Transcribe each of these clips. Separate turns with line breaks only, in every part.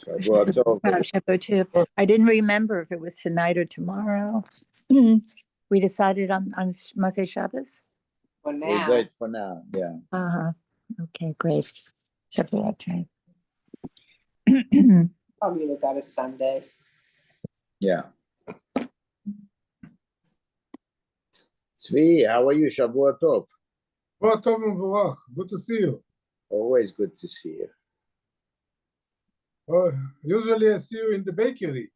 Shavua Tov.
Shabbat too. I didn't remember if it was tonight or tomorrow. We decided on Motzei Shabbos.
For
We'll
now.
do it for now, yeah.
Uh-huh. Okay, great. Shabbat too.
Probably look at a Sunday.
Yeah. Tzvi, how are you? Shavua Tov.
Shavua Tov ומבורך. Good to see you.
Always good to see you.
Oh, usually I see you in the bakery.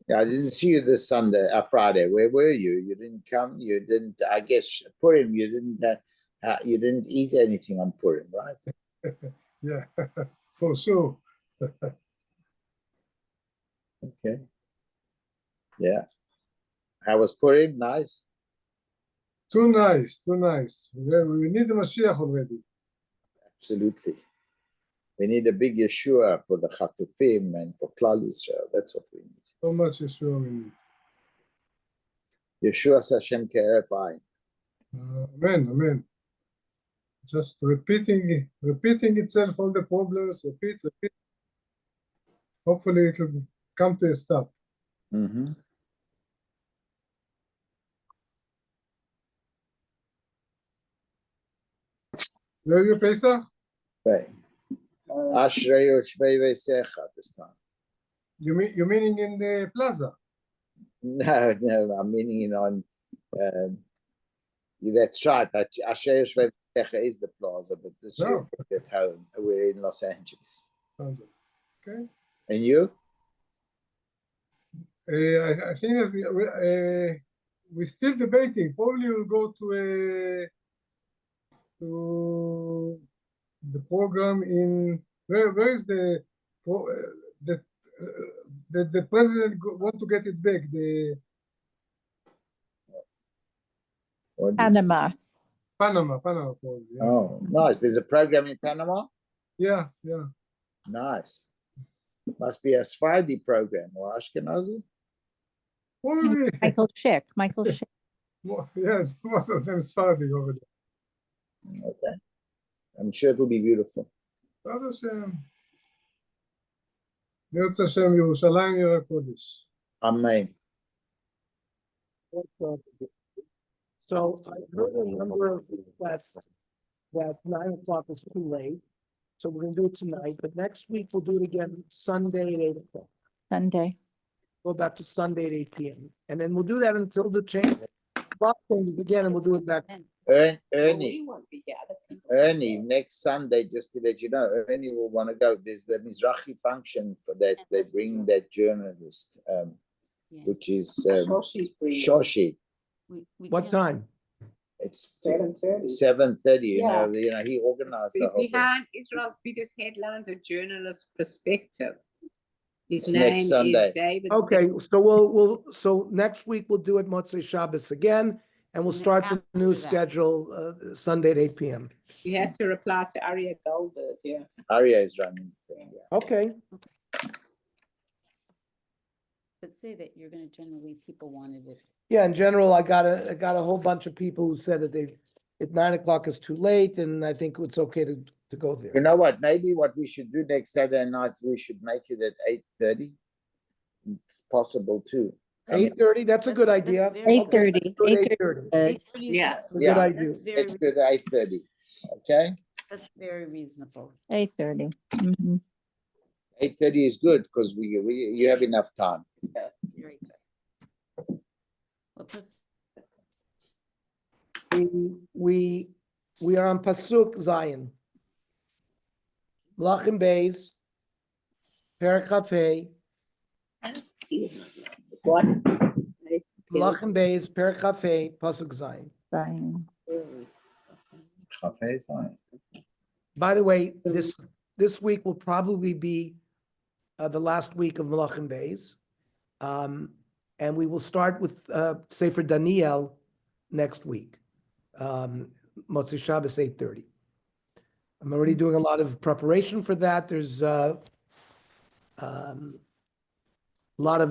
Yeah, I didn't see you this Sunday, Friday. Where were you? You didn't come. You didn't. I guess Purim. You didn't eat anything on Purim, right?
Yeah, for sure.
Okay. Yeah. How was Purim? Nice.
Too nice, too nice. We need the Mashiach already.
Absolutely. We need a big Yeshua for the Chatufim and for Klal Yisrael. That's what we need.
So much Yeshua we need.
Yeshua Hashem Ke'eref Ayin.
Amen, amen. Just repeating itself, all the problems, repeat. Hopefully it will come to a stop.
Mm-hmm.
Where are you, Pesach?
Right. Ashrei Yoshvei Veisecha this time.
You meaning in the plaza?
No, I'm meaning it on. That's right. Ashrei Yoshvei Veisecha is the plaza, but this year we're at home. We're in Los Angeles.
Okay.
And you?
I think that we're still debating. Probably we'll go to the program in where is the president want to get it back, the
Panama.
Panama probably, yeah.
Oh, nice. There's a program in Panama?
Yeah.
Nice. Must be a Sephardi program or Ashkenazi?
Probably.
Michael Schick.
Yeah, most of them Sephardi over there.
Okay. I'm sure it'll be beautiful.
Baruch Hashem. Yirtzeh Hashem, Yerushalayim Yireh Kodesh.
Amen.
So I heard a number of requests that 9 o'clock is too late. So we're gonna do it tonight, but next week we'll do it again Sunday at 8 o'clock.
Sunday.
Go back to Sunday at 8 p.m. And then we'll do that until the clock changes again, and we'll do it back.
Ernie, next Sunday, just to let you know, Ernie will want to go. There's the Mizrahi function for that. They bring that journalist, which is Shoshi.
What time?
It's
7:30.
7:30. You know, he organized the whole thing.
Behind Israel's biggest headlines, a journalist's perspective. His
It's
name
next Sunday.
is David.
Okay, so so next week we'll do it Motzei Shabbos again, and we'll start the new schedule Sunday at 8 p.m.
You have to reply to Aryeh Goldberg. Yeah.
Arya is running the thing. Yeah.
Okay.
But say that you're gonna generally, people wanted it.
Yeah, in general, I got a whole bunch of people who said that at 9 o'clock is too late, and I think it's okay to go there.
You know what? Maybe what we should do next Saturday night, we should make it at 8:30. It's possible too.
8:30, that's a good idea.
8:30.
8:30.
Yeah.
Good
Yeah.
idea.
That's very,
Let's do the 8:30. Okay.
that's very reasonable.
8:30. Mm-hmm.
8:30 is good because you have enough time.
Very good. Well, plus,
We are on Pasuk Zion. Melachim Beis, Perek Chafei,
What?
Melachim Beis, Perek Chafei, Pasuk Zion.
Zion.
Cafe sign.
By the way, this week will probably be the last week of Melachim Beis. And we will start with Sefer Daniel next week. Motzei Shabbos 8:30. I'm already doing a lot of preparation for that. There's a lot of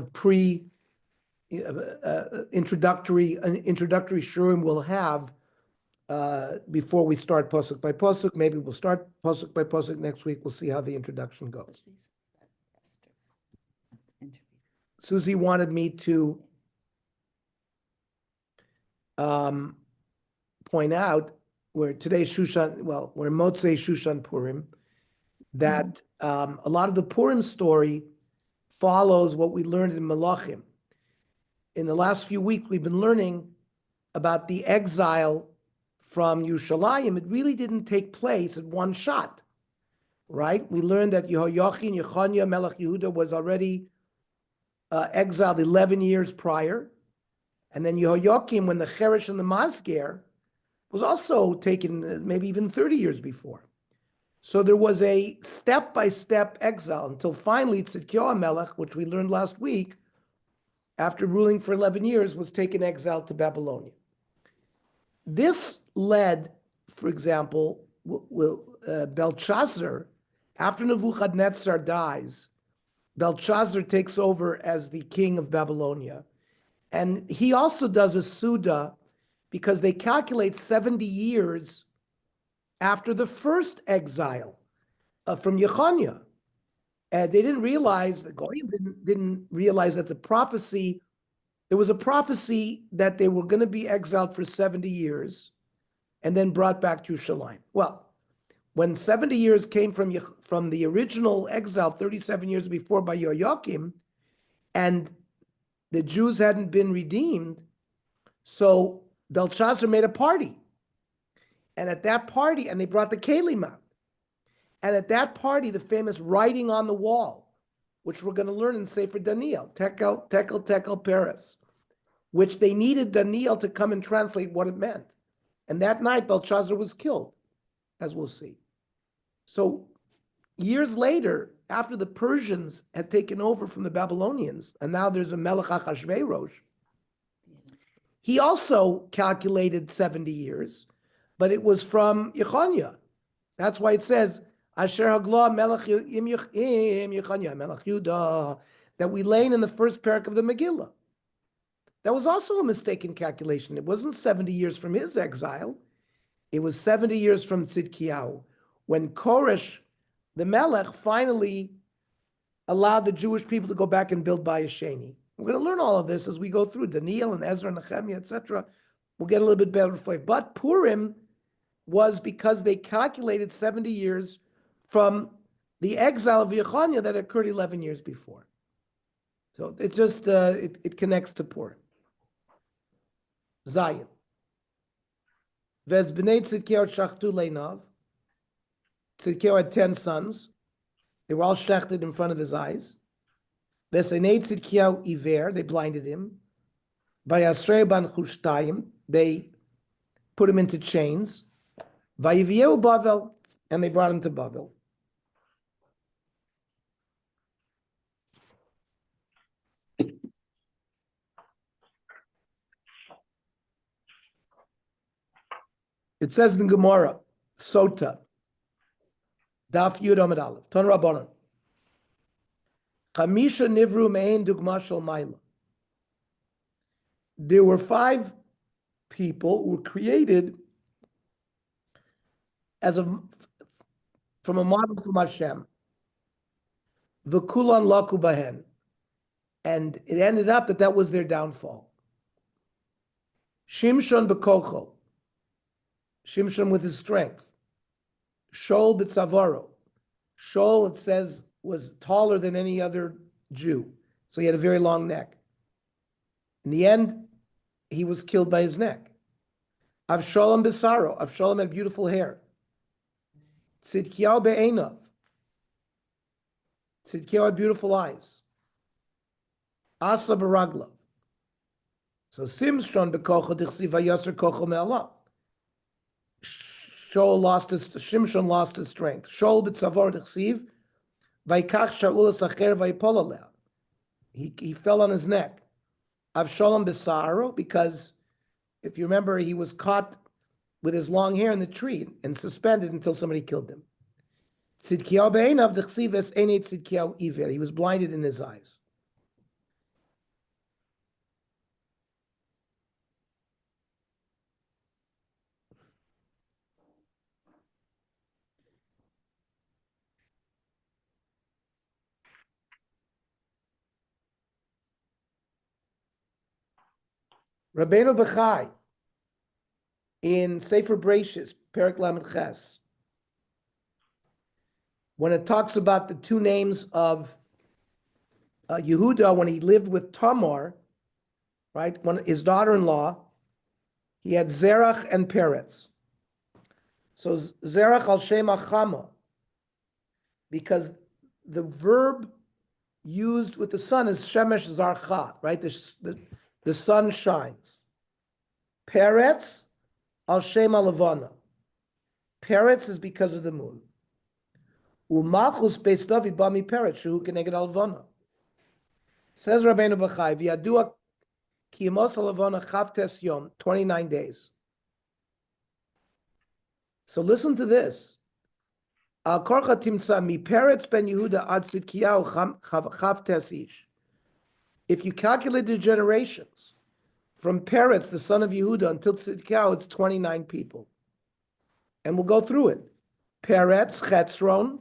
introductory shurim we'll have before we start pasuk by pasuk. Maybe we'll start pasuk by pasuk next week. We'll see how the introduction goes. Susie wanted me to point out where today's Shushan, well, where Motzei Shushan Purim, that a lot of the Purim story follows what we learned in Melachim. In the last few weeks, we've been learning about the exile from Yerushalayim. It really didn't take place at one shot, right? We learned that Yehoiachin, Yechoniah, Melech Yehuda was already exiled 11 years prior. And then Yehoiakim, when the Cheresh and the Masger, was also taken maybe even 30 years before. So there was a step-by-step exile until finally Tzidkiyahu Melech, which we learned last week, after ruling for 11 years, was taken exile to Babylonia. This led, for example, Belshazzar, after Nebuchadnezzar dies, Belshazzar takes over as the king of Babylonia. And he also does a Suda because they calculate 70 years after the first exile from Yechoniah. And they didn't realize, the Goyim didn't realize that there was a prophecy that they were going to be exiled for 70 years and then brought back to Yerushalayim. Well, when 70 years came from the original exile 37 years before by Yehoiakim, and the Jews hadn't been redeemed, so Belshazzar made a party. And at that party, and they brought the Kalim out. And at that party, the famous writing on the wall, which we're going to learn in Sefer Daniel, Tekel, Tekel, Tekel, Peres, which they needed Daniel to come and translate what it meant. And that night, Belshazzar was killed, as we'll see. So years later, after the Persians had taken over from the Babylonians, and now there's a Melech Achashverosh, he also calculated 70 years, but it was from Yechoniah. That's why it says, Asher Hagla Melech Yechoniah, Melech Yudah, that we lay in the first parak of the Megillah. That was also a mistaken calculation. It wasn't 70 years from his exile. It was 70 years from Tzidkiyahu, when Koresh, the Melech, finally allowed the Jewish people to go back and build Bayis Sheni. We're going to learn all of this as we go through Daniel and Ezra and Nehemiah, etc. We'll get a little bit better flavor. But Purim was because they calculated 70 years from the exile of Yechoniah that occurred 11 years before. So it just, it connects to Purim. Zion. Vez b'nei Tzidkiyahu shachtu leinav. Tzidkiyahu had 10 sons. They were all shechted in front of his eyes. Vez einei Tzidkiyahu iver. They blinded him. Vayasrei ban chushtayim. They put him into chains. Vayivieu Bavel. And they brought him to Bavel. It says in Gemara, Sota, Daf Yud Amud Aleph, Ton Rabbanon, Chamisha Nivru Mein Dugma Shel Maila. There were 5 people who were created from a model from Hashem. V'kulan laku bahen. And it ended up that was their downfall. Shimshon b'kocho. Shimshon with his strength. Shol b'tzavaro. Shol, it says, was taller than any other Jew. So he had a very long neck. In the end, he was killed by his neck. Avshalom b'saro. Avshalom had beautiful hair. Tzidkiyahu be'einav. Tzidkiyahu had beautiful eyes. Asa b'raglav. So Shimshon b'kocho dichsiv vayasser kocho me'alav. Shimshon lost his strength. Shol b'tzavar dichsiv vayikach Shaul asacher vayipol aleh. He fell on his neck. Avshalom b'saro, because if you remember, he was caught with his long hair in the tree and suspended until somebody killed him. Tzidkiyahu be'einav dichsiv es einei Tzidkiyahu iver. He was blinded in his eyes. Rabbeinu Bechai in Sefer Bereshis, Perek Lamed Ches, when it talks about the two names of Yehuda when he lived with Tamar, right? When his daughter-in-law, he had Zerach and Peretz. So Zerach al Shem Achama, because the verb used with the sun is Shemesh Zarcha, right? The sun shines. Peretz al Shem Alavana. Peretz is because of the moon. U'malchus beis David bami Peretz shehu keneged Alavana. Says Rabbeinu Bechai, v'yadua ki yemos Alavana chavtes yom, 29 days. So listen to this. Al korcha timsa mi Peretz ben Yehuda ad Tzidkiyahu chavtes ish. If you calculate the generations from Peretz, the son of Yehuda, until Tzidkiyahu, it's 29 people. And we'll go through it. Peretz, Chetzron,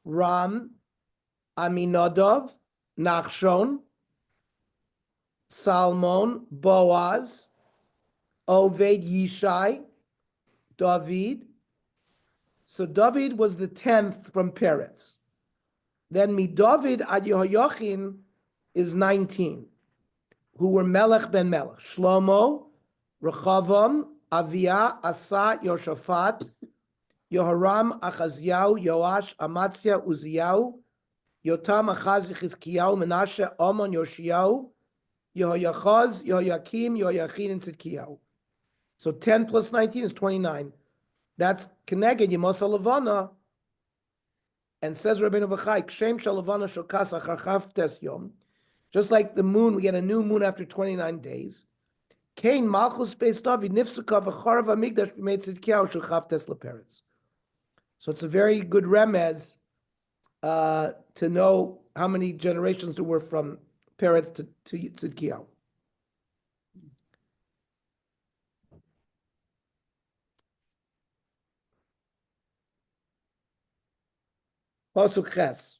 Ram, Aminadov, Nachshon, Salmon, Boaz, Oved, Yishai, David. So David was the 10th from Peretz. Then David ad Yehoyachin is 19, who were Melech ben Melech. Shlomo, Rechavam, Aviyah, Asa, Yoshaphat, Yehoram, Achaziyahu, Yoash, Amatzia, Uziyahu, Yotam, Achaz, Chizkiyahu, Menashe, Amon, Yoshiyahu, Yehoyachaz, Yehoyakim, Yehoyachin, and Tzidkiyahu. So 10 plus 19 is 29. That's Keneged Yemos Lavana. And says Rabbeinu Bechai, Kshem Shalavana Shokas Achar Tes Yom. Just like the moon, we get a new moon after 29 days. Kain Malchus Beis David Nifsuka V'Charav Hamikdash B'Mei Tzidkiyahu Shochav Tes LaPeretz. So it's a very good remez to know how many generations there were from Peretz to Tzidkiyahu. Pasuk Ches.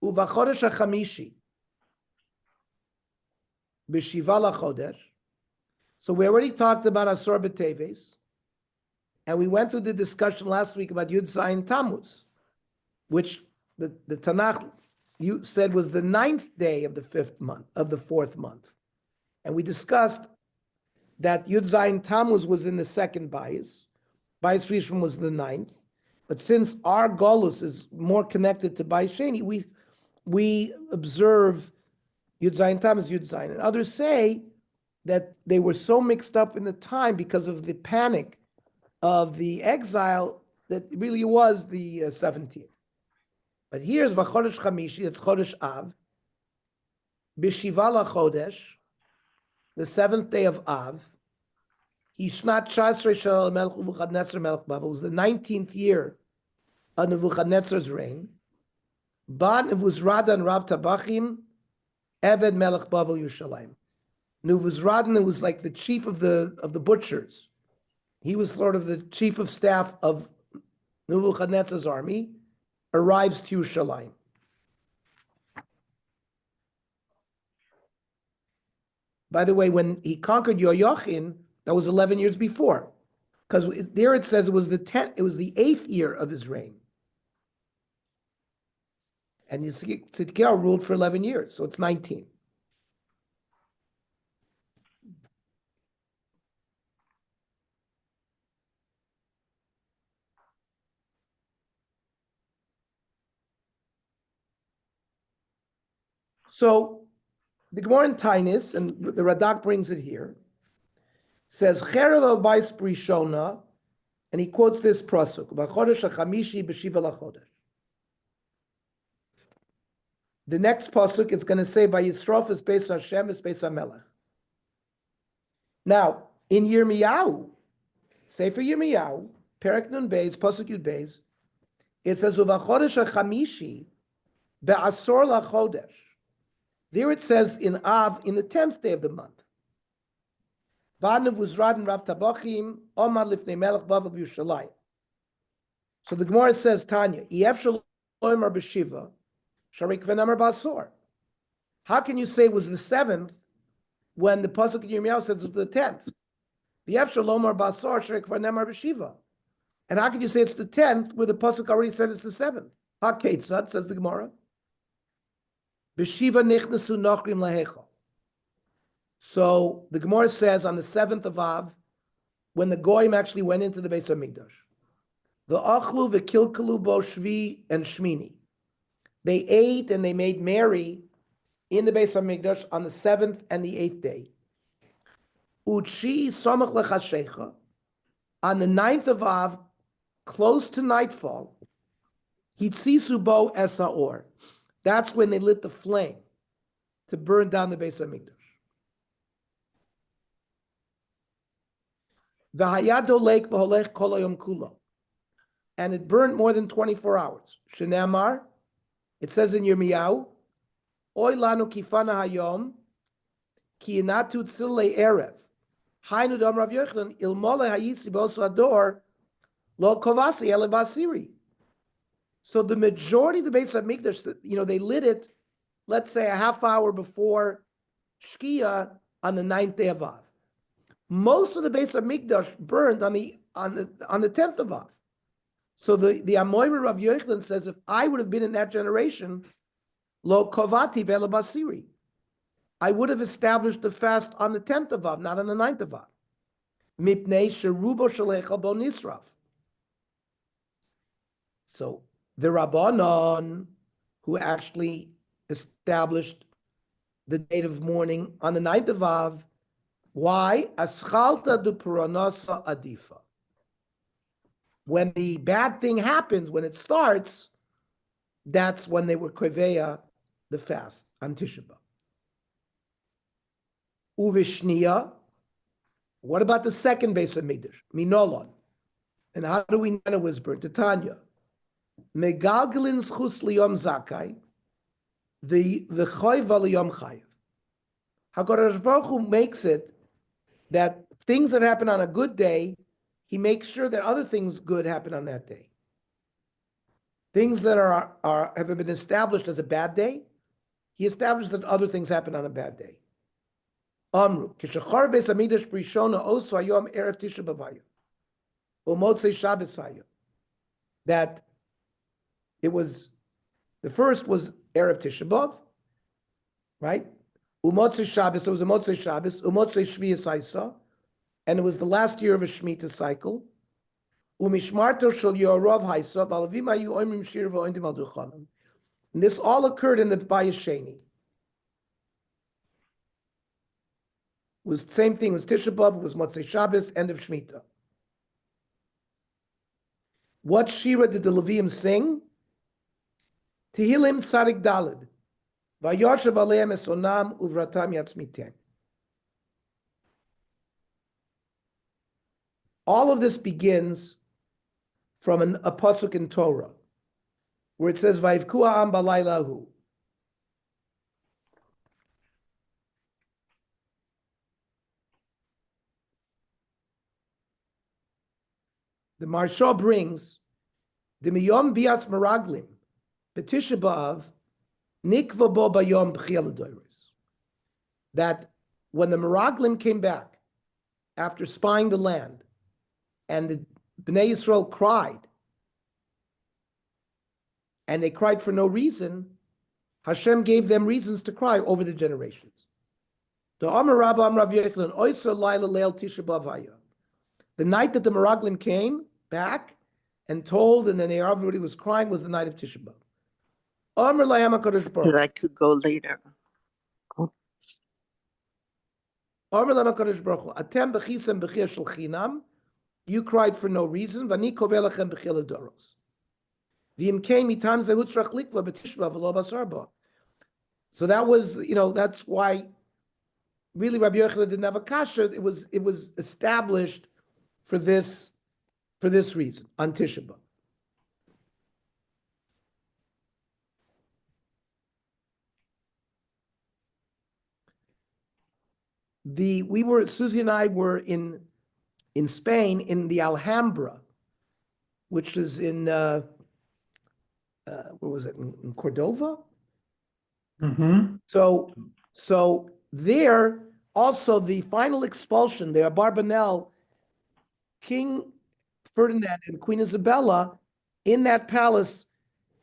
Uvachodesh HaChamishi B'Shiva LaChodesh. So we already talked about Asor B'Teves, and we went through the discussion last week about Yud Zayin Tammuz, which the Tanakh you said was the 9th day of the 5th month, of the 4th month. And we discussed that Yud Zayin Tammuz was in the second Bayis. Bayis Rishon was the 9th. But since our Golus is more connected to Bayis Sheni, we observe Yud Zayin Tammuz, Yud Zayin. And others say that they were so mixed up in the time because of the panic of the exile that it really was the 17th. But here's Vachodesh Chamishi, it's Chodesh Av, B'Shiva LaChodesh, the 7th day of Av, Hishnat Shasrei Shel Melech Nebuchadnezzar Melech Bavel. It was the 19th year of Nebuchadnezzar's reign. Ba Nebuzradan Rav Tabachim, Eved Melech Bavel Yerushalayim. Nebuzradan, who was like the chief of the butchers. He was sort of the chief of staff of Nebuchadnezzar's army, arrives to Yerushalayim. By the way, when he conquered Yoyachin, that was 11 years before, because there it says it was the 8th year of his reign. And Tzidkiyahu ruled for 11 years, so it's 19. So the Gemara in Tainis, and the Radak brings it here, says Cherev al Bais Brishona, and he quotes this pasuk: "V'chodesh hachamishi b'shiva lachodesh." The next pasuk is going to say Vayisrof is based on Hashem, is based on Melech. Now in Yirmiyahu, Sefer Yirmiyahu, Perek Nun Beis, pasuk Yud Beis, it says V'chodesh hachamishi be'asor lachodesh. There it says in Av, in the 10th day of the month. So the Gemara says, Tanya, how can you say it was the 7th when the pasuk in Yirmiyahu says it's the 10th. And how can you say it's the 10th where the pasuk already said it's the 7th? HaKetzad, says the Gemara. B'shiva nichnasu nochrim lahechal. So the Gemara says on the 7th of Av, when the Goyim actually went into the Beis HaMikdash, the achlu v'kilkalu bo shvi and shmini. They ate and they made merry in the Beis HaMikdash on the 7th and the 8th day. Uchi somach lechashecha. On the 9th of Av, close to nightfall, hitzisu bo esaor. That's when they lit the flame to burn down the Beis HaMikdash. V'hayado lake v'holech kol hayom kulo. And it burned more than 24 hours. Shene'amar, it says in Yirmiyahu, Oy lanu kifana hayom, ki inatu tzilei erev. Hainu dam Rav Yochanan, ilmole hayitzi bosu ador, lo kovasi ele basiri. So the majority of the Beis HaMikdash, they lit it, let's say a half hour before Shkia on the 9th day of Av. Most of the Beis HaMikdash burned on the 10th of Av. So the Amoymer Rav Yochanan says, if I would have been in that generation, lo kovati vela basiri, I would have established the fast on the 10th of Av, not on the 9th of Av. Mipnei sherubo shalecha bo nisraf. So the Rabbanon, who actually established the date of mourning on the 9th of Av, why? Aschalta du puranasa adifa. When the bad thing happens, when it starts, that's when they were koveya the fast on Tisha B'Av. Uvishniya. What about the second Beis HaMikdash? Minolon. And how do we know it was burnt? Tanya. Megalgalin schus liyom zakai. The choyva liyom chayiv. HaKadosh Baruch Hu makes it that things that happen on a good day, he makes sure that other things good happen on that day. Things that have been established as a bad day, he establishes that other things happen on a bad day. Amru, kishachar beis hamikdash brishona osu hayom erev Tisha B'Av u'motzei Shabbos hayom. That it was, the first was erev Tisha B'Av, right? U'motzei Shabbos, it was a motzei Shabbos, u'motzei Shviyas Haisa, and it was the last year of a Shemitah cycle. U'mishmarto shel Yorov Haisa, v'alavim hayu oimrim shir v'oindim al duchanim. And this all occurred in the Bayis Sheni. It was the same thing, it was Tisha B'Av, it was Motzei Shabbos, end of Shemitah. What Shira did the Levium sing? Tehillim Tzadik Daled. Vayoshev aleim esonam uvratam yatzmiten. All of this begins from a pasuk in Torah, where it says, Vayivku ha'am balaylahu. The Maharsha brings the miyom bias meraglim b'tisha b'av nikva bo bayom b'chiyah l'doros. That when the meraglim came back after spying the land, and the Bnei Yisrael cried, and they cried for no reason, Hashem gave them reasons to cry over the generations. The night that the Meraglim came back and told, and then everybody was crying, was the night of Tisha B'Av.
I could go later.
You cried for no reason. So that was, that's why really Rabbi Yochanan didn't have a kasha. It was established for this reason on Tisha B'Av. Susie and I were in Spain, in the Alhambra, which is in, where was it, in Cordova?
Mm-hmm.
So there, Also, the final expulsion, the Abarbanel, King Ferdinand and Queen Isabella, in that palace,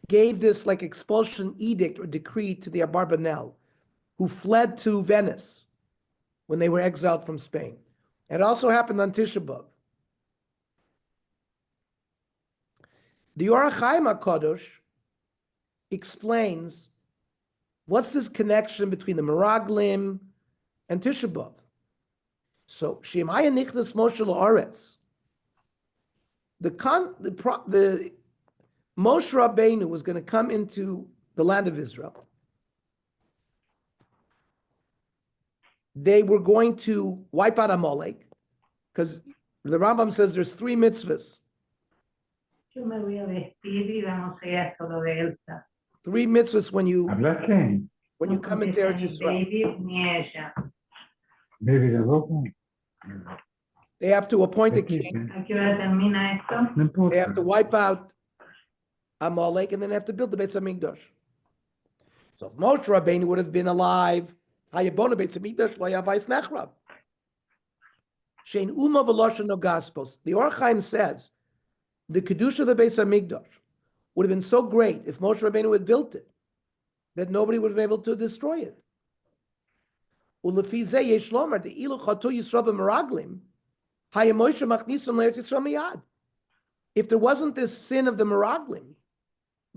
gave this like expulsion edict or decree to the Abarbanel, who fled to Venice when they were exiled from Spain. It also happened on Tisha B'Av. The Orach Chaim HaKadosh explains what's this connection between the Meraglim and Tisha B'Av. So, Shemaya Nichnas Moshe La'aretz, the Moshe Rabbeinu was going to come into the land of Israel. They were going to wipe out Amalek, because the Rambam says there's 3 mitzvahs. 3 mitzvahs when you come into Eretz Yisrael. They have to appoint a king. They have to wipe out Amalek, and then they have to build the Beis Hamikdash. So if Moshe Rabbeinu would have been alive, Hayabona Beis Hamikdash Layabais Nechrav. Shein Uma Veloshen No Gaspos. The Orach Chaim says the kedusha of the Beis Hamikdash would have been so great if Moshe Rabbeinu had built it that nobody would have been able to destroy it. Ulefi Zeh Yesh Lomar the Ilu Chatu Yisrael b'Meraglim Hayamoshe Machnisam Le'Eretz Yisrael Miyad. If there wasn't this sin of the Meraglim,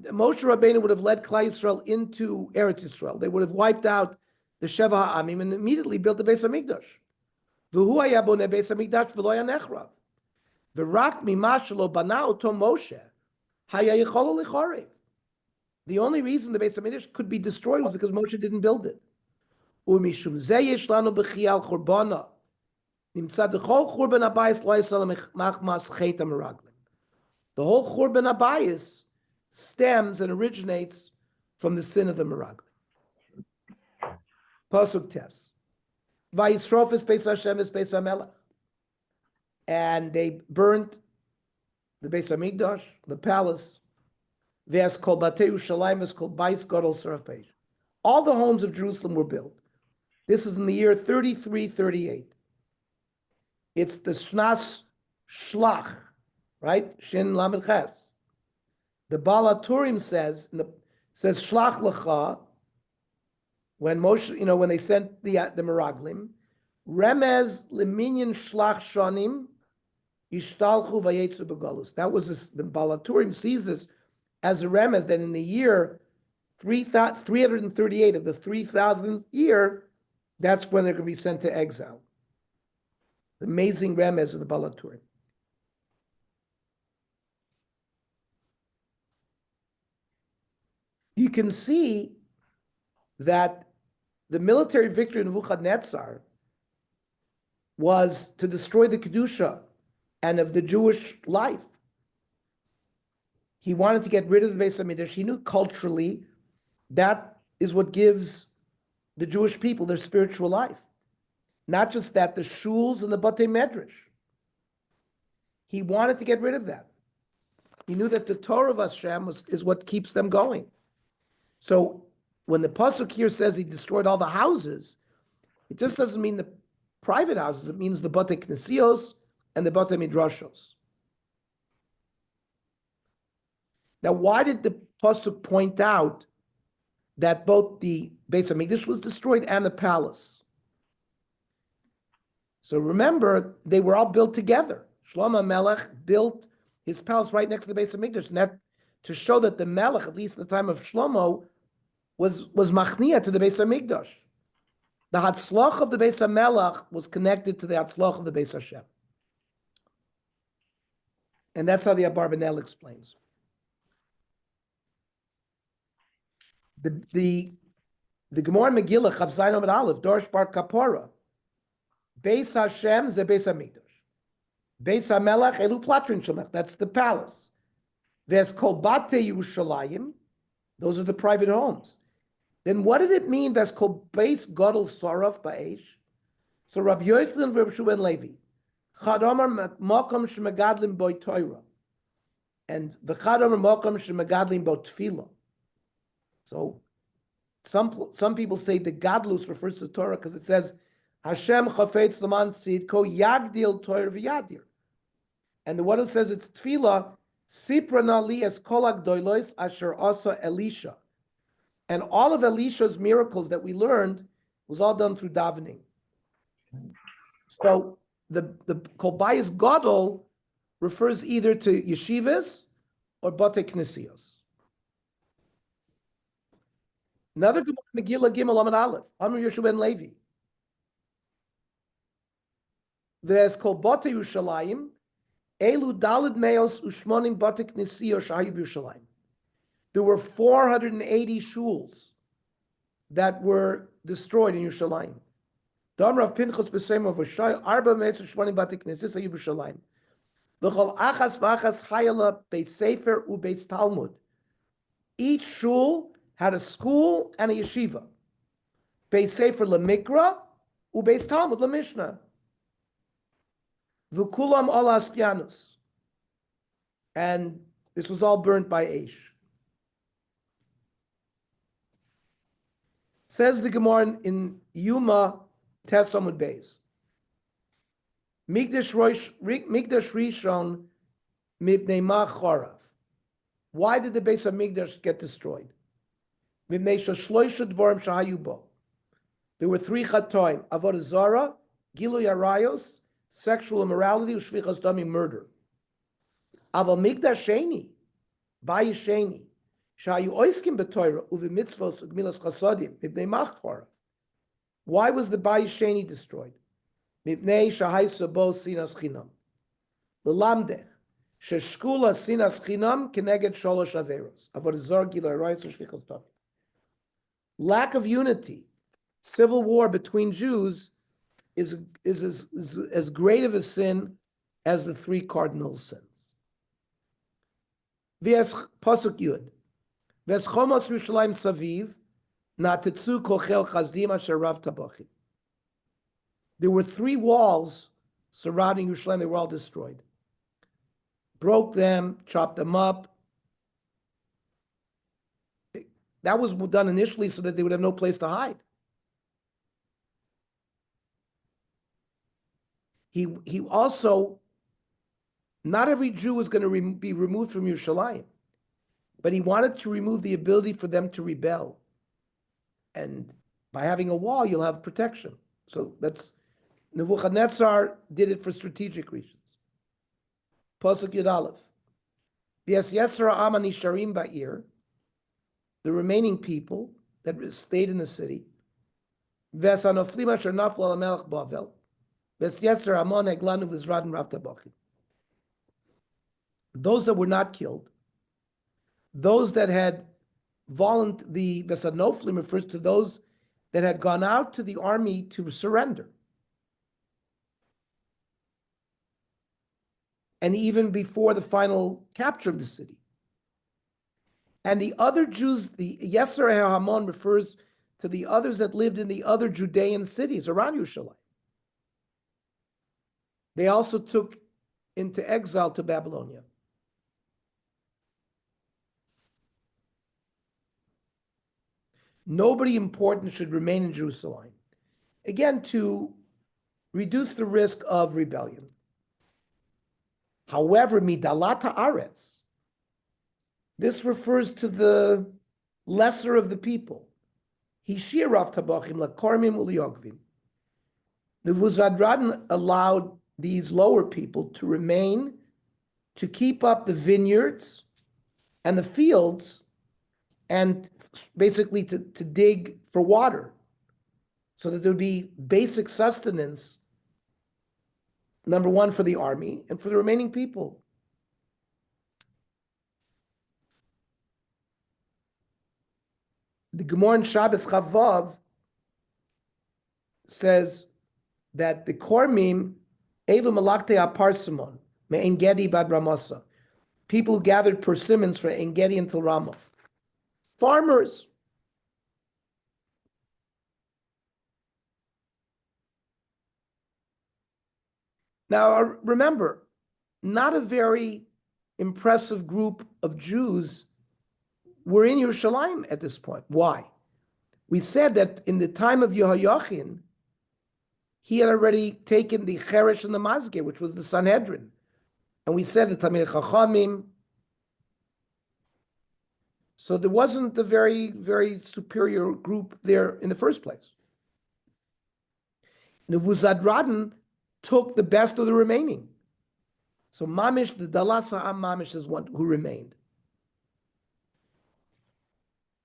Moshe Rabbeinu would have led Klal Yisrael into Eretz Yisrael. They would have wiped out the Sheva Ha'amim and immediately built the Beis Hamikdash. V'hu haya boneh Beis Hamikdash v'lo haya nechrav. V'rak mima shelo bana oto Moshe haya yicholo lichorev. The only reason the Beis Hamikdash could be destroyed was because Moshe didn't build it. U'mishum zeh yesh lanu b'chiyal churbana nimtza v'chol churban habayis lo yisrael machmas chet hameraglim. The whole churban habayis stems and originates from the sin of the Meraglim. Pasuk Tes. Vayisrofes Beis Hashem es Beis HaMelech. And they burnt the Beis HaMikdash, the palace. Ve'as kol batei Yerushalayim es kol bais gadol saraf peish. All the homes of Jerusalem were built. This is in the year 3338. It's the Shnas Shlach, right? Shin Lamed Ches. The Baal HaTurim says Shlach Lecha, when Moshe, when they sent the Meraglim, Remez Leminyan Shlach Shonim Ishtalchu Vayetzu Begolus. That was this, the Baal HaTurim sees this as a remez that in the year 338 of the 3,000th year, that's when they're going to be sent to exile. The amazing remez of the Baal HaTurim. You can see that the military victory in Nebuchadnezzar was to destroy the Kedusha and of the Jewish life. He wanted to get rid of the Beis Hamikdash. He knew culturally that is what gives the Jewish people their spiritual life. Not just that, the shuls and the Batei Medrash. He wanted to get rid of that. He knew that the Torah of Hashem is what keeps them going. So when the pasuk here says he destroyed all the houses, it just doesn't mean the private houses. It means the Batei Knesios and the Batei Midrashos. Now, why did the pasuk point out that both the Beis Hamikdash was destroyed and the palace? So remember, they were all built together. Shlomo Melech built his palace right next to the Beis Hamikdash, and that to show that the Melech, at least in the time of Shlomo, was machnia to the Beis Hamikdash. The Hatzlach of the Beis HaMelech was connected to the Hatzlach of the Beis Hashem. And that's how the Abarbanel explains. The Gemara in Megillah, Chav Zayin Amud Aleph, Dorish Bar Kapora, Beis Hashem ze Beis Hamikdash. Beis HaMelech elu Platrin Shamech, that's the palace. There's Kol Batei Yerushalayim, those are the private homes. Then what did it mean that's called Beis Gadol Saraf Ba'esh? So Rabbi Yochanan and Rabbi Shua ben Levi, Chad Amar Makom Shemegadlim Bo Torah, and V'chad Amar Makom Shemegadlim Bo Tefillah. So some people say the Gadlus refers to Torah because it says Hashem chafetz l'man sid ko yagdil toir v'yadir. And the one who says it's tefillah, sipra nali es kol hagdolos asher asa Elisha. And all of Elisha's miracles that we learned was all done through davening. So the kol bayis gadol refers either to yeshivas or bate knesios. Another Gemara, Megillah Gimel Amud Aleph, Amr Yeshua ben Levi. There's kol bate Yerushalayim, elu dalid meos ushmonim bate knesios shahayu b'Yerushalayim. There were 480 shuls that were destroyed in Yerushalayim. Damar of Pinchas b'Shem of V'shay arba meos ushmonim bate knesios shahayu b'Yerushalayim. V'chol achas v'achas hayala beis sefer u'beis talmud. Each shul had a school and a yeshiva. Beis sefer lemikra u'beis talmud lemishnah. V'kulam olas pianus. And this was all burnt by Eish. Says the Gemara in Yuma Tet Samud Beis. Migdash Rishon mibnei ma chorav. Why did the base of Migdash get destroyed? Mibnei shloisha dvarim shahayu bo. There were 3 chatoim: avodah zara, gilui arayos, sexual immorality, ushvichas dami, murder. Aval Migdash sheni, bayis sheni, shahayu oiskim b'toira uv'mitzvos ugmilas chasadim mibnei ma chorav. Why was the bayis sheni destroyed? Mipnei shahaysa bo sinas chinam. L'lamdech sheshkula sinas chinam keneged sholosh averos. Avodah zara, gilui arayos, ushvichas dami. Lack of unity, civil war between Jews is as great of a sin as the 3 cardinal sins. V'es pasuk yud, v'es chomos Yerushalayim saviv, natetzu kochel chazdim asher rav tabachim. There were 3 walls surrounding Yerushalayim. They were all destroyed. Broke them, chopped them up. That was done initially so that they would have no place to hide. He also, not every Jew was going to be removed from Yerushalayim, but he wanted to remove the ability for them to rebel. And by having a wall, you'll have protection. So that's, Nebuchadnezzar did it for strategic reasons. Pasuk Yud Aleph. V'es yesra ama nisharim ba'ir. The remaining people that stayed in the city. V'es hanoflim asher naflu al melech Bavel. V'es yesra amon eglanu v'zradin rav tabachim. Those that were not killed, those that had the V'es hanoflim refers to those that had gone out to the army to surrender. And even before the final capture of the city. And the other Jews, the Yeser HaHamon refers to the others that lived in the other Judean cities around Yerushalayim. They also took into exile to Babylonia. Nobody important should remain in Jerusalem. Again, to reduce the risk of rebellion. However, midalata aretz, this refers to the lesser of the people. Hishir rav tabachim lakormim uliyogvim. Nebuzaradan allowed these lower people to remain, to keep up the vineyards and the fields, and basically to dig for water, so that there would be basic sustenance, number one, for the army and for the remaining people. The Gemara in Shabbos Chavav says that the Kormim, Elu Malakte Aparsimon, Me'en Gedi Vad Ramasa, people who gathered persimmons from En Gedi until Ramah. Farmers. Now, remember, not a very impressive group of Jews were in Yerushalayim at this point. Why? We said that in the time of Yehoiachin, he had already taken the Cheresh and the Mazgir, which was the Sanhedrin. And we said the Talmidei Chachamim. So there wasn't a very, very superior group there in the first place. Nebuchadnezzar took the best of the remaining. So Mamish, the Dalas Ha'am Mamish is one who remained.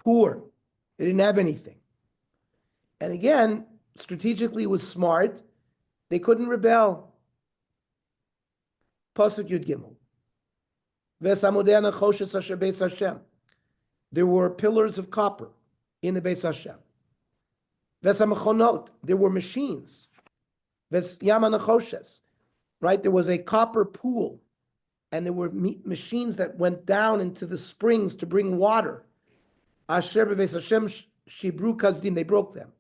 Poor. They didn't have anything. And again, strategically it was smart. They couldn't rebel. Pasuk Yud Gimel. V'samudei nechoshes asher beis Hashem. There were pillars of copper in the Beis Hashem. V'samachonot. There were machines. V'yama nechoshes. Right? There was a copper pool. And there were machines that went down into the springs to bring water. Asher beis Hashem shibru kazdim. They broke them.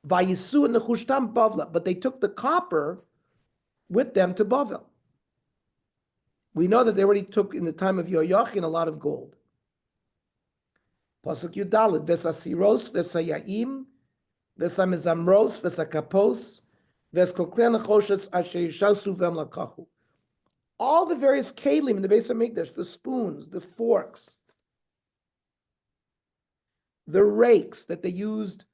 Vayisu nechushtam bavla. But they took the copper with them to Bavel. We know that they already took in the time of Yoyachin a lot of gold. Pasuk Yudalit, Vesasiros, Vesayaim, Vesamizamros, Vesakapos, Veskoklen Choshes Asher Yishasu Vemlakachu. All the various kelim in the Beis Hamikdash, the spoons, the forks, the rakes that they used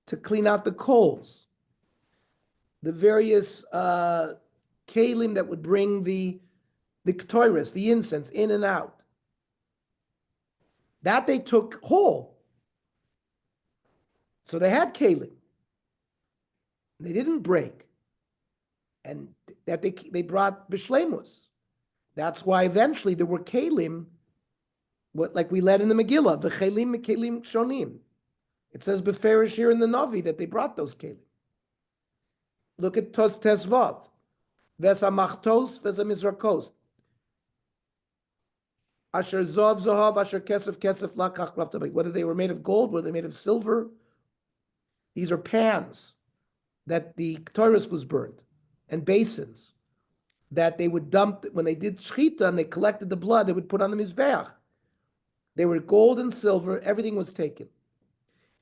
to clean out the coals, the various kelim that would bring the ketores, the incense, in and out. That they took whole. So they had kelim. They didn't break. And that they brought bishlemus. That's why eventually there were kelim, like we read in the Megillah, the kelim shonim. It says beferish here in the Navi that they brought those kelim. Look at Tezvav. Vesa machtos, vesa mizrakos. Asher zov zahav, asher kesef lakach raftabek. Whether they were made of gold, whether they were made of silver. These are pans that the Torah was burnt, and basins that they would dump when they did shchita and they collected the blood. They would put on the mizbeach. They were gold and silver. Everything was taken.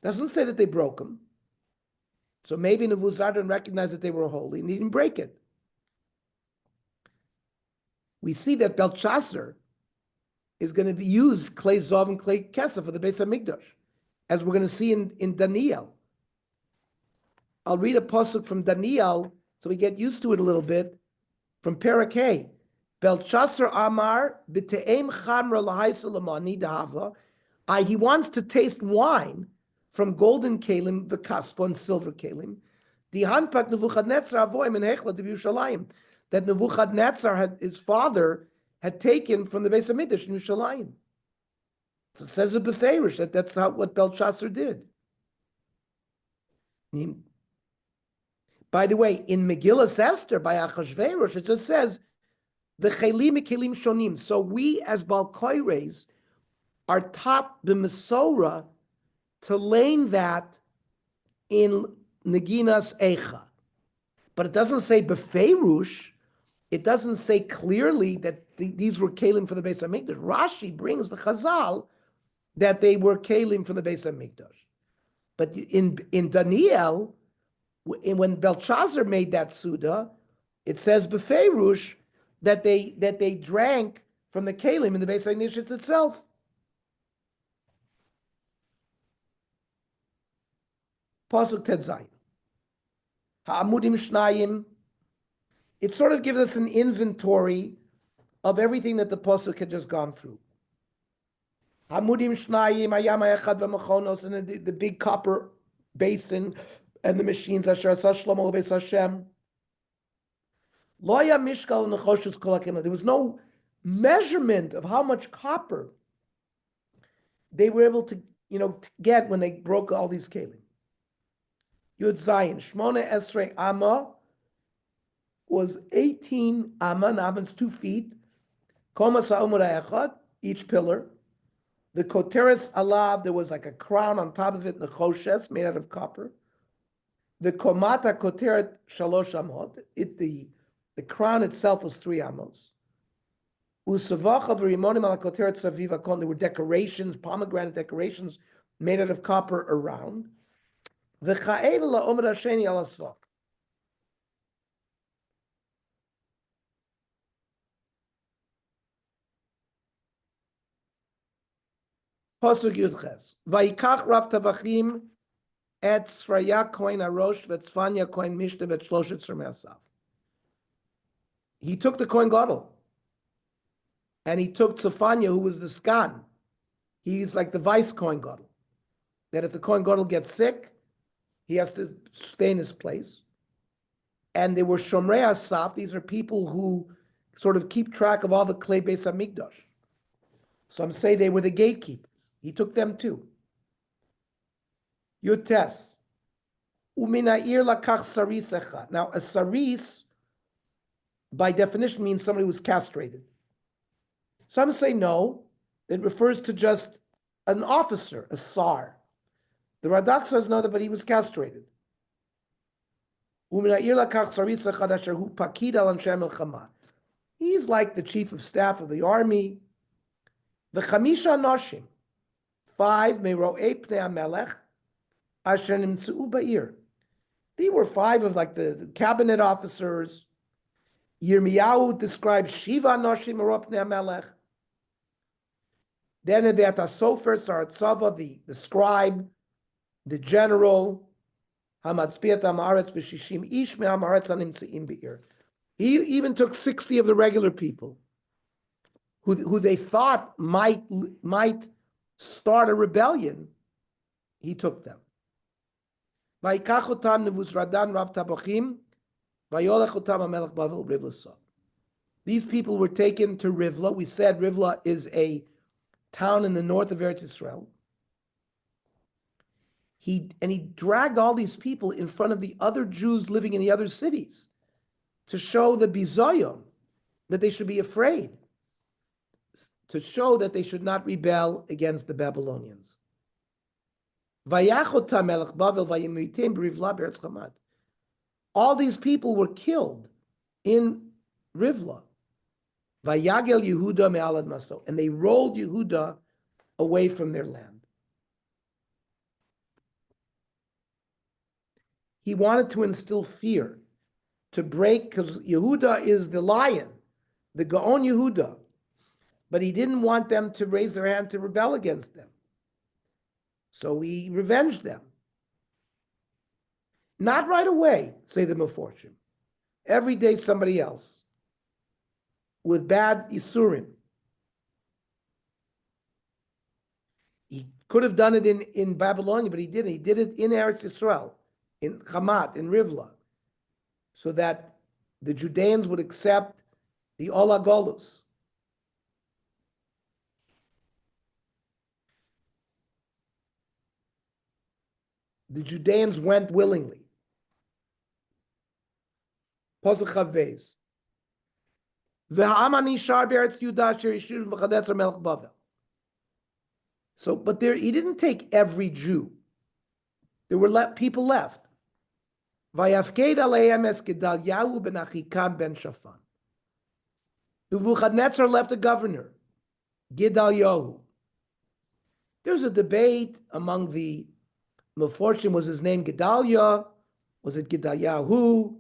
Doesn't say that they broke them. So maybe Nebuchadnezzar recognized that they were holy and he didn't break it. We see that Belshazzar is going to be used clay zov and clay kesef for the Beis Hamikdash, as we're going to see in Daniel. I'll read a pasuk from Daniel so we get used to it a little bit. From Parakeh, Belshazzar Amar b'te'em chamra l'haisa l'mani dahava. He wants to taste wine from golden kelim, v'kaspa, and silver kelim. Dihanpak Nebuchadnezzar avoim and hechla de Yerushalayim. That Nebuchadnezzar his father had taken from the Beis Hamikdash in Yerushalayim. So it says in Beferish that's what Belshazzar did. By the way, in Megillah Esther by Achashverosh, it just says the chelim kelim shonim. So we as Balkoires are taught the Mesorah to learn that in Neginas Eicha. But it doesn't say Beferish. It doesn't say clearly that these were kelim for the Beis Hamikdash. Rashi brings the Chazal that they were kelim for the Beis Hamikdash. But in Daniel, when Belshazzar made that Suda, it says Beferish that they drank from the kelim in the Beis Hamikdash itself. Pasuk Tetzayin. Ha'amudim shnayim. It sort of gives us an inventory of everything that the pasuk had just gone through. Hamudim shnayim, hayam echad v'machonos, and the big copper basin and the machines. Asher asa Shlomo l'beis Hashem. Lo haya mishkal nechoshes kol hakelim. There was no measurement of how much copper they were able to get when they broke all these kelim. Yud Zayin Shmona Esrei Amma was 18 amma. Amma's 2 feet. Koma sa'umar echad, each pillar. The koteres alav, there was like a crown on top of it, nechoshes, made out of copper. The komata koteret shalosh amot, the crown itself was 3 amos. Usavacha v'rimonim ala koteret saviv hakon, there were decorations, pomegranate decorations made out of copper around. The cha'ed la'omer hasheni al asvach. Pasuk Yudches. Vayikach Rav Tavachim et Sraya Kohen Arosh v'Tzvanya Kohen Mishta v'Shloshet Shermesav. He took the Kohen Gadol, and he took Tzvanya, who was the Skan. He's like the vice Kohen Gadol. That if the Kohen Gadol gets sick, he has to stay in his place. And they were Shomrei Asaf. These are people who sort of keep track of all the Klei Beis Hamikdash. Some say they were the gatekeepers. He took them too. Yutes. Umina'ir lakach saris echad. Now, a saris, by definition, means somebody who's castrated. Some say no, it refers to just an officer, a sar. The Radak says no, but he was castrated. Umina'ir lakach saris echad asher hu pakid al anshe milchama. He's like the chief of staff of the army. The chamisha noshim, 5 mero'ei pnei hamelech asher nimtzeu ba'ir. They were 5 of like the cabinet officers. Yirmiyahu describes Shiva noshim mero'ei pnei hamelech. Then Neviat HaSofer, Saratzava, the scribe, the general, Hamatzpiat Hamaretz v'shishim ish me'hamaretz hanimtzeim ba'ir. He even took 60 of the regular people who they thought might start a rebellion. He took them. These people were taken to Rivla. We said Rivla is a town in the north of Eretz Yisrael. He dragged all these people in front of the other Jews living in the other cities to show the bizoyon, that they should be afraid, to show that they should not rebel against the Babylonians. All these people were killed in Rivla. And they rolled Yehuda away from their land. He wanted to instill fear, to break, because Yehuda is the lion, the Gaon Yehuda. But he didn't want them to raise their hand to rebel against them. So he revenged them. Not right away, say the Meforshim. Every day somebody else with bad Isurim. He could have done it in Babylonia, but he didn't. He did it in Eretz Yisrael, in Hamat, in Rivla, so that the Judeans would accept the Ola Golus. The Judeans went willingly. Pasuk Chavbeis. So, but he didn't take every Jew. There were people left. Vayafked aleihem es Gedalyahu ben Achikam ben Shaphan. Nebuchadnezzar left a governor, Gedalyahu. There's a debate among the Meforshim. Was his name Gedalia? Was it Gedalyahu?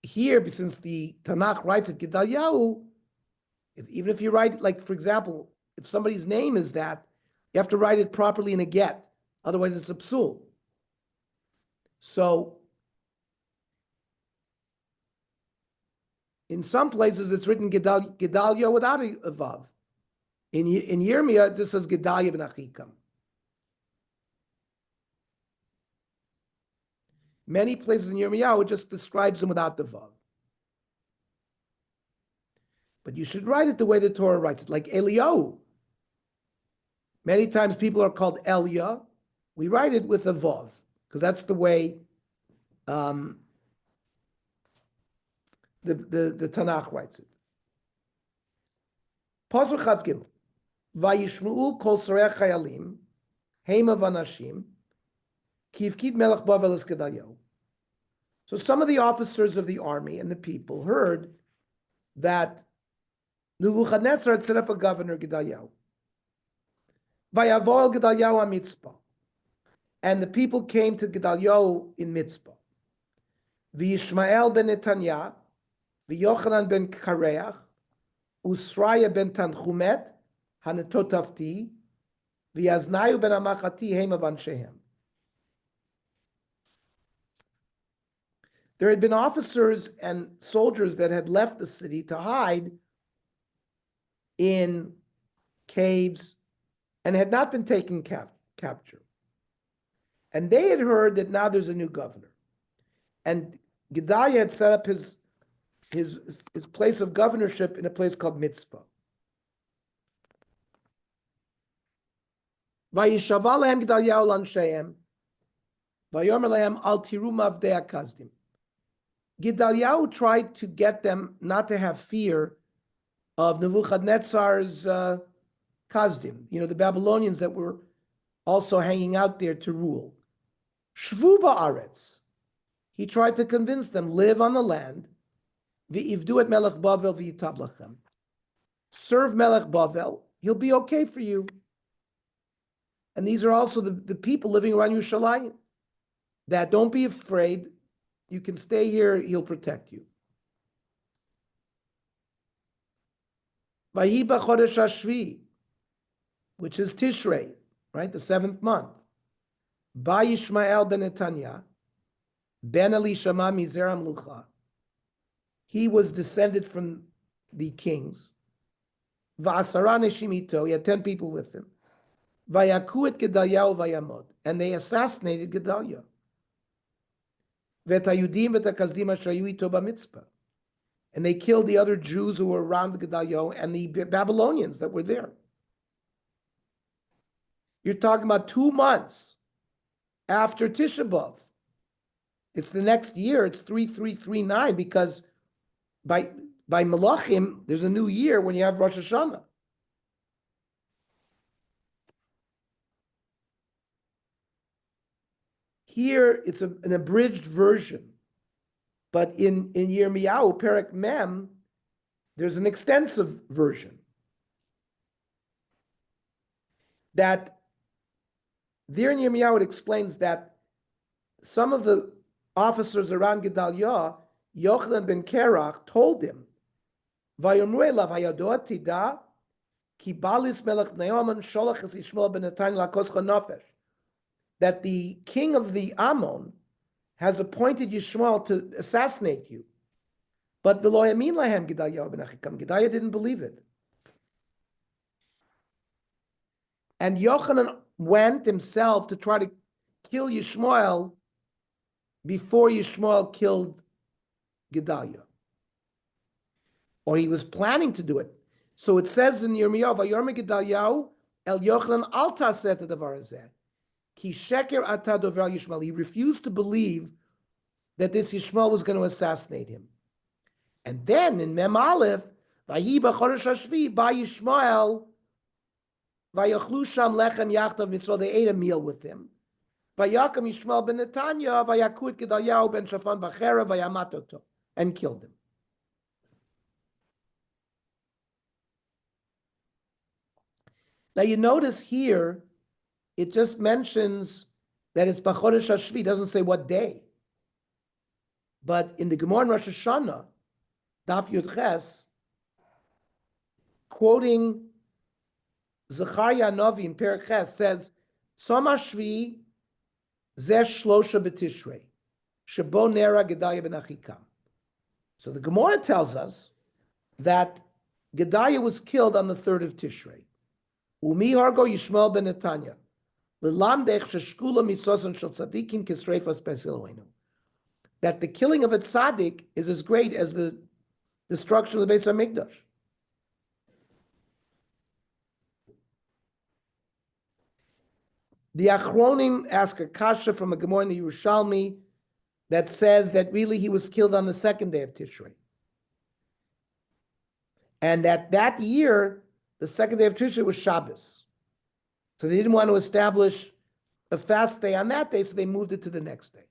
Here, since the Tanakh writes it Gedalyahu, even if you write, like, for example, if somebody's name is that, you have to write it properly in a get. Otherwise, it's a psul. So, in some places, it's written Gedalia without a vav. In Yirmiyah, this says Gedalia ben Achikam. Many places in Yirmiyahu, it just describes them without the vav. But you should write it the way the Torah writes it, like Eliyahu. Many times people are called Elia. We write it with a vav, because that's the way the Tanakh writes it. Pasuk Chav Gimel. Vayishma'u kol sarei chayalim, heima v'anashim, ki yifkid melech Bavel es Gedalyahu. So some of the officers of the army and the people heard that Nebuchadnezzar had set up a governor, Gedalyahu. Vayavol Gedalyahu ha-mitzpah. And the people came to Gedalyahu in Mitzpah. V'Yishmael ben Netanya, v'Yochanan ben Kareach, Usraya ben Tanchumet, Hanetotavti, v'Yaznayu ben Amachati, Hema van Shehem. There had been officers and soldiers that had left the city to hide in caves and had not been taken capture. And they had heard that now there's a new governor. And Gedaliah had set up his place of governorship in a place called Mitzpah. Vayishava lehem Gedaliah l'Ansheim, vayomer lehem al tiru mavdei hakazdim. Gedaliah tried to get them not to have fear of Nebuchadnezzar's Kazdim, the Babylonians that were also hanging out there to rule. Shvu ba'aretz. He tried to convince them, live on the land. V'ivdu et Melech Bavel v'yitav lachem. Serve Melech Bavel, he'll be okay for you. And these are also the people living around Yerushalayim. That don't be afraid. You can stay here, he'll protect you. Vayi b'chodesh hashvi, which is Tishrei, right, the 7th month. Ba Yishmael ben Netanya, ben Elishama mizer Amlucha. He was descended from the kings. Va'asara neshimito, he had 10 people with him. Vayaku et Gedaliah vayamod, and they assassinated Gedaliah. V'etayudim v'etakazdim asher hayu ito b'mitzpah. And they killed the other Jews who were around Gedaliah and the Babylonians that were there. You're talking about 2 months after Tisha B'Av. It's the next year, it's 3339, because by Melachim, there's a new year when you have Rosh Hashanah. Here, it's an abridged version. But in Yirmiyahu, Perek Mem, there's an extensive version. That there in Yirmiyahu, it explains that some of the officers around Gedaliah, Yochanan ben Kerach, told him, "Vayomru elav hayadot tida ki balis melech Naoman sholach es Yishmael ben Netanya lakoscha nefesh," that the king of the Ammon has appointed Yishmael to assassinate you. But v'lo yamin lahem Gedaliah ben Achikam. Gedaliah didn't believe it. And Yochanan went himself to try to kill Yishmael before Yishmael killed Gedaliah. Or he was planning to do it. So it says in Yirmiyahu, "Vayomer Gedaliah el Yochanan al taseh et hadavar hazeh, ki sheker ata dover Yishmael." He refused to believe that this Yishmael was going to assassinate him. And then in Mem Aleph, "Vayi b'chodesh hashvi ba Yishmael vayachlu sham lechem yachtav mitzvah." They ate a meal with him. Vayakam Yishmael ben Netanya vayaku et Gedaliah ben Shaphan b'chera vayamatoto, and killed him. Now you notice here, it just mentions that it's b'chodesh hashvi. It doesn't say what day. But in the Gemara in Rosh Hashanah, Daf Yud Ches, quoting Zechariah Navi in Perek Ches, says, "Tzom hashvi zeh shlosha b'tishrei, shebo nera Gedaliah ben Achikam." So the Gemara tells us that Gedaliah was killed on the 3rd of Tishrei. Umi hargo Yishmael ben Netanya, l'lamdech sheshkula misosan shel tzadikim kisreifas beis. That the killing of a tzaddik is as great as the destruction of the Beis HaMikdash. The Achronim ask a kasha from a Gemara in the Yerushalmi that says that really he was killed on the 2nd day of Tishrei. And that year, the 2nd day of Tishrei was Shabbos. So they didn't want to establish a fast day on that day, so they moved it to the next day.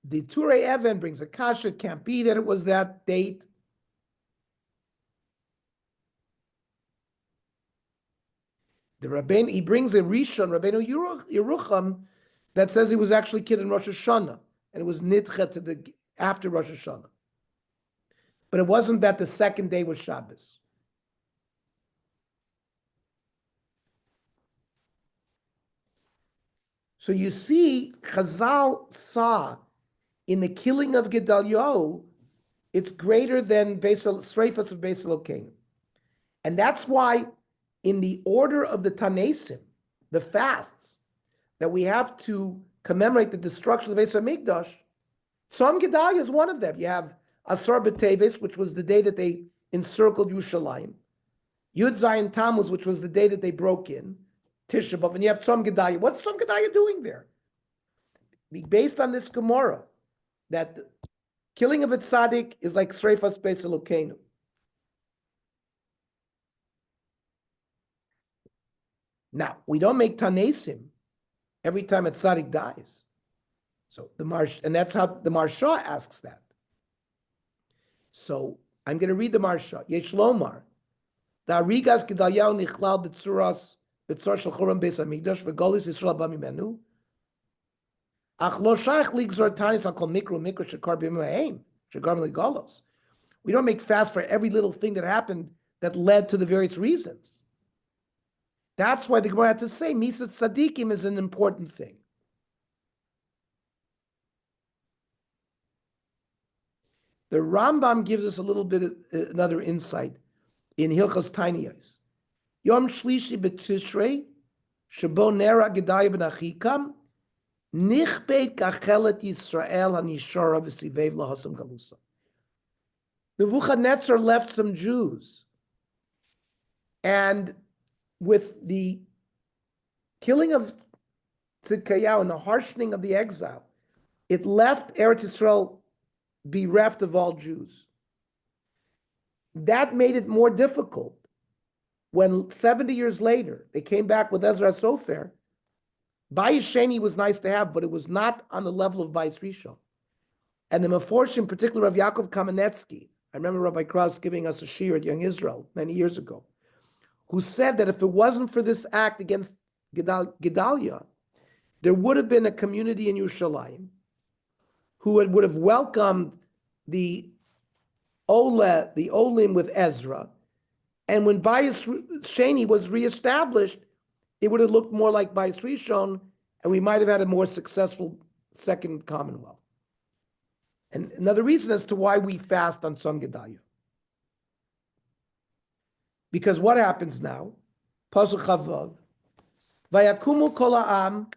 The Turei Even brings a kasha. It can't be that it was that date. The Rabbeinu, he brings a Rishon, Rabbeinu Yerucham, that says he was actually killed in Rosh Hashanah, and it was nidcha to the after Rosh Hashanah. But it wasn't that the second day was Shabbos. So you see, Chazal saw in the killing of Gedaliah, it's greater than Sreifas of Beis Elokeinu. And that's why in the order of the Tanesim, the fasts, that we have to commemorate the destruction of the Beis HaMikdash, Tzom Gedaliah is one of them. You have Asar B'Teves, which was the day that they encircled Yerushalayim. Yud Zayin Tammuz, which was the day that they broke in, Tisha B'Av, and you have Tzom Gedaliah. What's Tzom Gedaliah doing there? Based on this Gemara, that the killing of a tzaddik is like Sreifas Beis Elokeinu. Now, we don't make Tanesim every time a tzaddik dies. So and that's how the Marsha asks that. So I'm going to read the Marsha. Yesh Lomar, the Arigas Gedaliah Nichlal B'Tzuras B'Tzor Shel Churban Beis HaMikdash V'Golis Yisrael Ba Mimenu Ach Lo Shaych Ligzor Tanis Al Kol Mikro Shekar B'Mimaim Shekar L'Golos. We don't make fast for every little thing that happened that led to the various reasons. That's why the Gemara had to say Misat Tzadikim is an important thing. The Rambam gives us a little bit of another insight in Hilchos Tainiyos. Yom Shlishi B'Tishrei Shabo Nera Gedaliah Ben Achikam Nichbeit Kachelet Yisrael HaNishara V'Sivev Lahasam Galusa. Nebuchadnezzar left some Jews, and with the killing of Tzidkiyahu and the harshening of the exile, it left Eretz Yisrael bereft of all Jews. That made it more difficult when 70 years later they came back with Ezra Sofer. Bayis Sheni was nice to have, but it was not on the level of Bayis Rishon. And the Meforshim, in particular of Yaakov Kamenetsky, I remember Rabbi Krauss giving us a shiur at Young Israel many years ago, who said that if it wasn't for this act against Gedaliah, there would have been a community in Yerushalayim who would have welcomed the Olim with Ezra, and when Bayis Sheni was reestablished, it would have looked more like Bayis Rishon, and we might have had a more successful second Commonwealth. And another reason as to why we fast on Tzom Gedaliah. Because what happens now? Pasuk Chavav, Vayakumu kol ha'am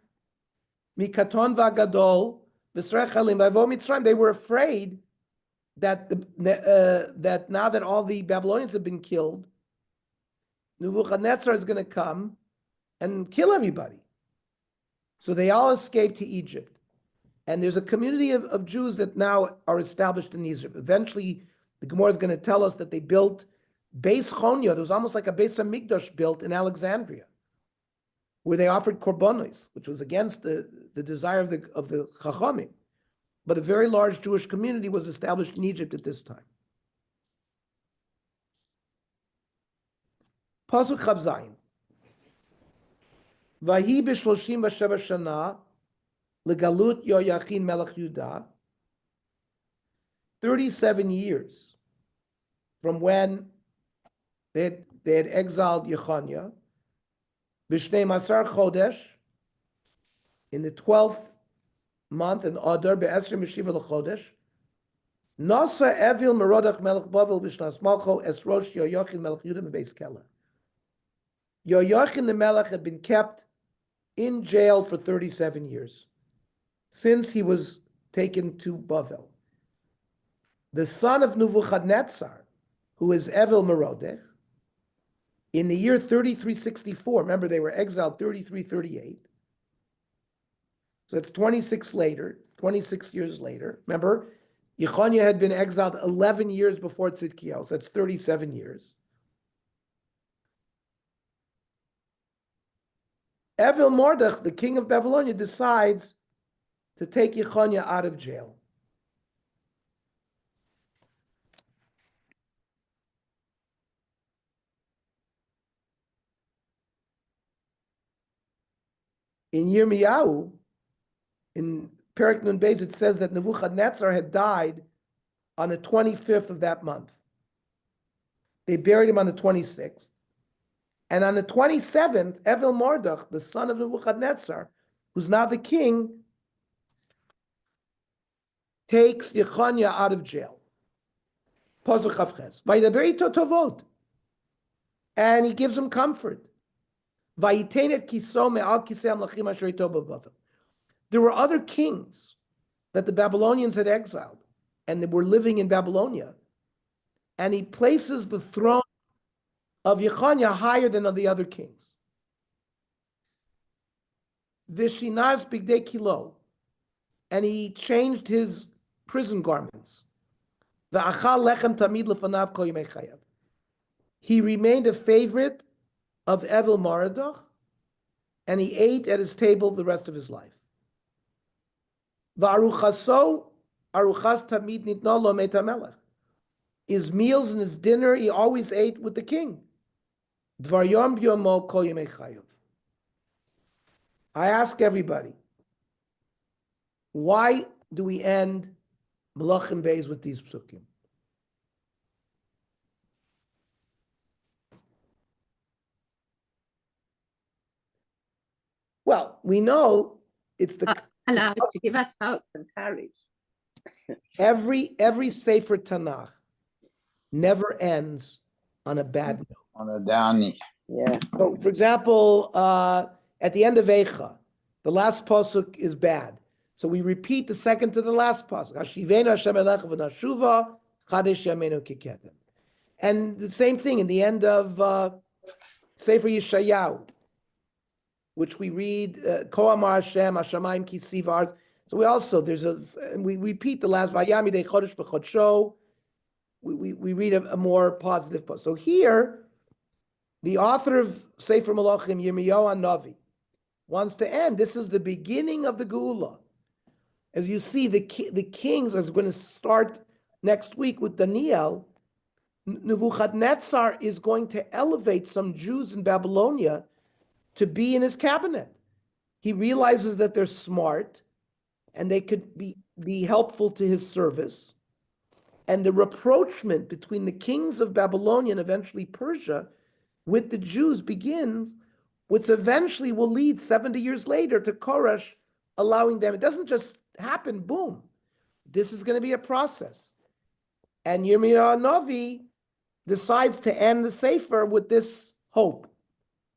mikaton v'agadol v'srechalim v'avo Mitzrayim. They were afraid that that now that all the Babylonians have been killed, Nebuchadnezzar is going to come and kill everybody. So they all escaped to Egypt. And there's a community of Jews that now are established in Egypt. Eventually, the Gemara is going to tell us that they built Beis Chonya. There was almost like a Beis HaMikdash built in Alexandria, where they offered korbanos, which was against the desire of the Chachamim. But a very large Jewish community was established in Egypt at this time. Pasuk Chav Zayin. Vahi b'shloshim v'sheva shana legalut Yoyachin melech Yudah. 37 years from when they had exiled Yechoniah. B'shnei Masar Chodesh, in the 12th month, in Adar, be'esrim Yeshiva l'Chodesh, Nasa Evil Merodach Melech Bavel b'shnas Malcho Esrosh Yoyachin Melech Yudah b'beis Keller. Yoyachin the Melech had been kept in jail for 37 years, since he was taken to Bavel. The son of Nebuchadnezzar, who is Evil Merodach, in the year 3364, remember they were exiled 3338, so it's 26 years later. Remember, Yechoniah had been exiled 11 years before Tzidkiyahu, so that's 37 years. Evil Mordech, the king of Babylonia, decides to take Yechoniah out of jail. In Yirmiyahu, in Perek Nun Beis, it says that Nebuchadnezzar had died on the 25th of that month. They buried him on the 26th. And on the 27th, Evil Marduk, the son of Nebuchadnezzar, who's now the king, takes Yechoniah out of jail. Pasuk Chavches. Vayidaber ito tovot. And he gives him comfort. Vayitein et kiso me'al kisei hamlachim asher ito b'Bavel. There were other kings that the Babylonians had exiled, and they were living in Babylonia. And he places the throne of Yechoniah higher than of the other kings. Vishinaz bigdei kilo. And he changed his prison garments. V'achal lechem tamid lefanav kol yemei chayav. He remained a favorite of Evil Marduk, and he ate at his table the rest of his life. V'aruchaso, aruchas tamid nitna lo meit hamelech. His meals and his dinner, he always ate with the king. Dvar yom b'yomo kol yemei chayav. I ask everybody, why do we end Melachim Beis with these psukim? Well, we know it's the
Allowed to give us hope and courage.
every Sefer Tanakh never ends on a bad note.
On a downy.
Yeah.
So, for example, at the end of Eicha, the last pasuk is bad. So we repeat the second to the last pasuk. Hashivenu Hashem elecha v'nashuva chadesh yameinu kiketem. And the same thing in the end of Sefer Yeshayahu, which we read Ko Amar Hashem Hashamayim ki sivar. So we repeat the last Vayami de chodesh b'chodsho. We read a more positive pasuk. So here, the author of Sefer Melachim, Yirmiyahu Navi, wants to end. This is the beginning of the Geula. As you see, the kings are going to start next week with Daniel. Nebuchadnezzar is going to elevate some Jews in Babylonia to be in his cabinet. He realizes that they're smart and they could be helpful to his service. And the rapprochement between the kings of Babylonia and eventually Persia with the Jews begins, which eventually will lead 70 years later to Koresh allowing them. It doesn't just happen, boom. This is going to be a process. And Yirmiyahu Navi decides to end the Sefer with this hope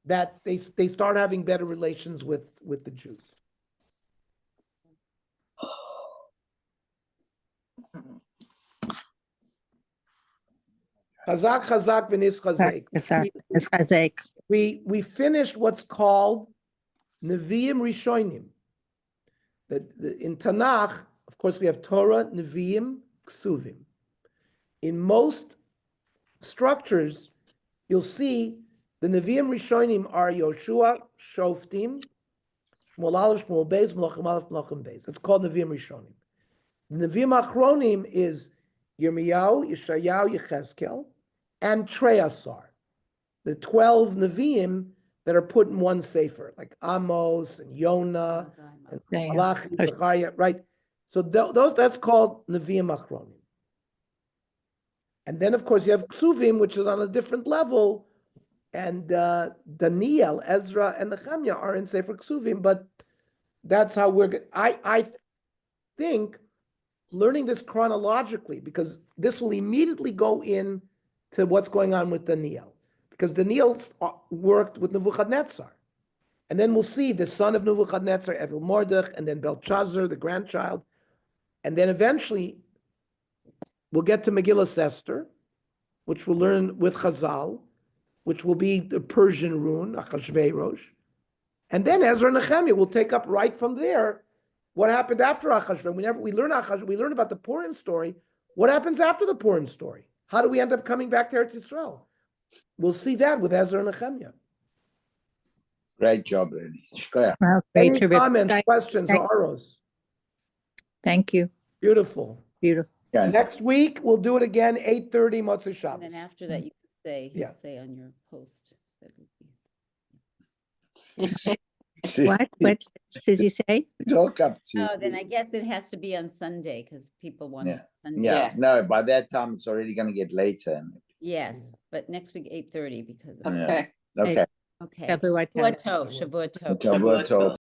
that they start having better relations with the Jews. Chazak, chazak, v'nis chazek. We finished what's called Nevi'im Rishonim. In Tanakh, of course, we have Torah, Nevi'im, Ksuvim. In most structures, you'll see the Nevi'im Rishonim are Yoshua, Shoftim, Shmuel Aleph, Shmuel Beis, Melachim Aleph, Melachim Beis. It's called Nevi'im Rishonim. The Nevi'im Achronim is Yirmiyahu, Yeshayahu, Yechezkel, and Treasar, the 12 Nevi'im that are put in one sefer, like Amos and Yonah and Malachi, Zechariah, right? So that's called Nevi'im Achronim. And then, of course, you have Ksuvim, which is on a different level, and Daniel, Ezra, and Nehemiah are in Sefer Ksuvim, but that's how I think learning this chronologically, because this will immediately go in to what's going on with Daniel, because Daniel worked with Nebuchadnezzar. And then we'll see the son of Nebuchadnezzar, Evil Marduk, and then Belshazzar, the grandchild. And then eventually we'll get to Megillah Esther, which we'll learn with Chazal, which will be the Persian rune, Achashverosh. And then Ezra and Nehemiah will take up right from there what happened after Achashverosh. We learn about the Purim story. What happens after the Purim story? How do we end up coming back to Eretz Yisrael? We'll see that with Ezra and Nehemiah.
Great job, really.
Wow,
Any comments, questions, or oros?
Thank you.
Beautiful.
Beautiful.
Okay.
Next week, we'll do it again, 8:30 Motzei Shabbos.
And then after that, you could say,
Yeah.
say on your post. That would be-
What did Susie say?
Talk up to.
Oh, then I guess it has to be on Sunday because people want
Yeah.
it Sunday.
Yeah, no, by that time it's already gonna get later.
Yes, but next week, 8:30 because of.
Yeah.
Okay.
Okay.
Okay.
Shavuot Tov.
Shavua Tov, Shavua Tov.
Shavua Tov.